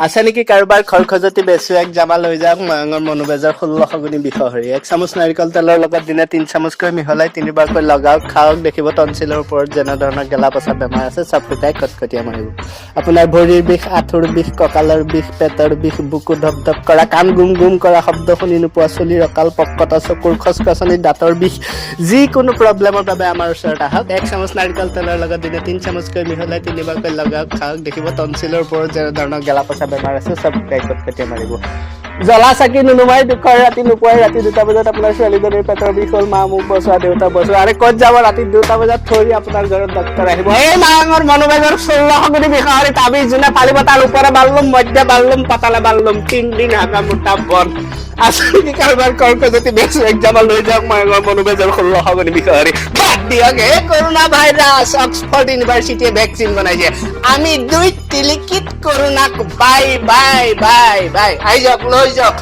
আছে নেকি কাৰোবাৰ খৰখজতি বেচু এক জামা লৈ যাওক ময়ঙৰ মনোবেজৰ 16 গুণী বিষহৰি 1 চামুচ নাৰিকল তেলৰ লগত দিনে 3 চামুচকৈ মিহলাই 3বাৰকৈ লগাওক খাওক দেখিব টনচিলৰ ওপৰত যেনে ধৰণৰ গেলা পচা বেমাৰ আছে চব ফুটাই কটকটীয়া মাৰিব আপোনাৰ ভৰিৰ বিষ আঁঠুৰ বিষ কঁকালৰ বিষ পেটৰ বিষ বুকু ধপধপ কৰা কাণ গুম গুম কৰা শব্দ শুনি নোপোৱা চুলিৰ অকাল পককটা চকুৰ খচখচনি দাঁতৰ বিষ যিকোনো প্ৰব্লেমৰ বাবে আমাৰ ওচৰত আহক 1 চামুচ নাৰিকল তেলৰ লগত দিনে 3 চামুচকৈ মিহলাই 3বাৰকৈ লগাওক খাওক দেখিব টনচিলৰ ওপৰত যেনে ধৰণৰ গেলা পচা বেমাৰ আছে সব কটকটীয়া মাৰিব জ্বলা চাকি নুনুমাই দুখৰ ৰাতি নুপুৱাই ৰাতি 2টা বজাত আপোনাৰ ছোৱালীজনীৰ পেটৰ বিষ হ'ল মা মোক বচোৱা দেউতা বচোৱা আৰে ক'ত যাব ৰাতি 2টা বজাত থৈ আপোনাৰ ঘৰত ডক্টৰ আহিব এই মাঙৰ মনোবেজৰ 16 গুণী বিষহৰি তাবিজ জুনে পালিব তাৰ ওপৰে বাল্লুম মধ্যে বাল্লুম পাতালে বাল্লুম 3 দিন হাগা মোটা বন আছে কি কাৰোবাৰ কৰ্কজতি বেচু একজামা লৈ যাওক মাঙৰ মনোবেজৰ 16 গুণী বিষহৰি বাদ দিয়ক হে কৰোনা ভাইৰাছ অক্সফৰ্ড ইউনিভাৰ্চিটিয়ে ভ্যাকসিন বনাইছে আমি 2 টিলিকিট কৰোনাক বাই বাই বাই বাই আই যাওক লৈ যাওক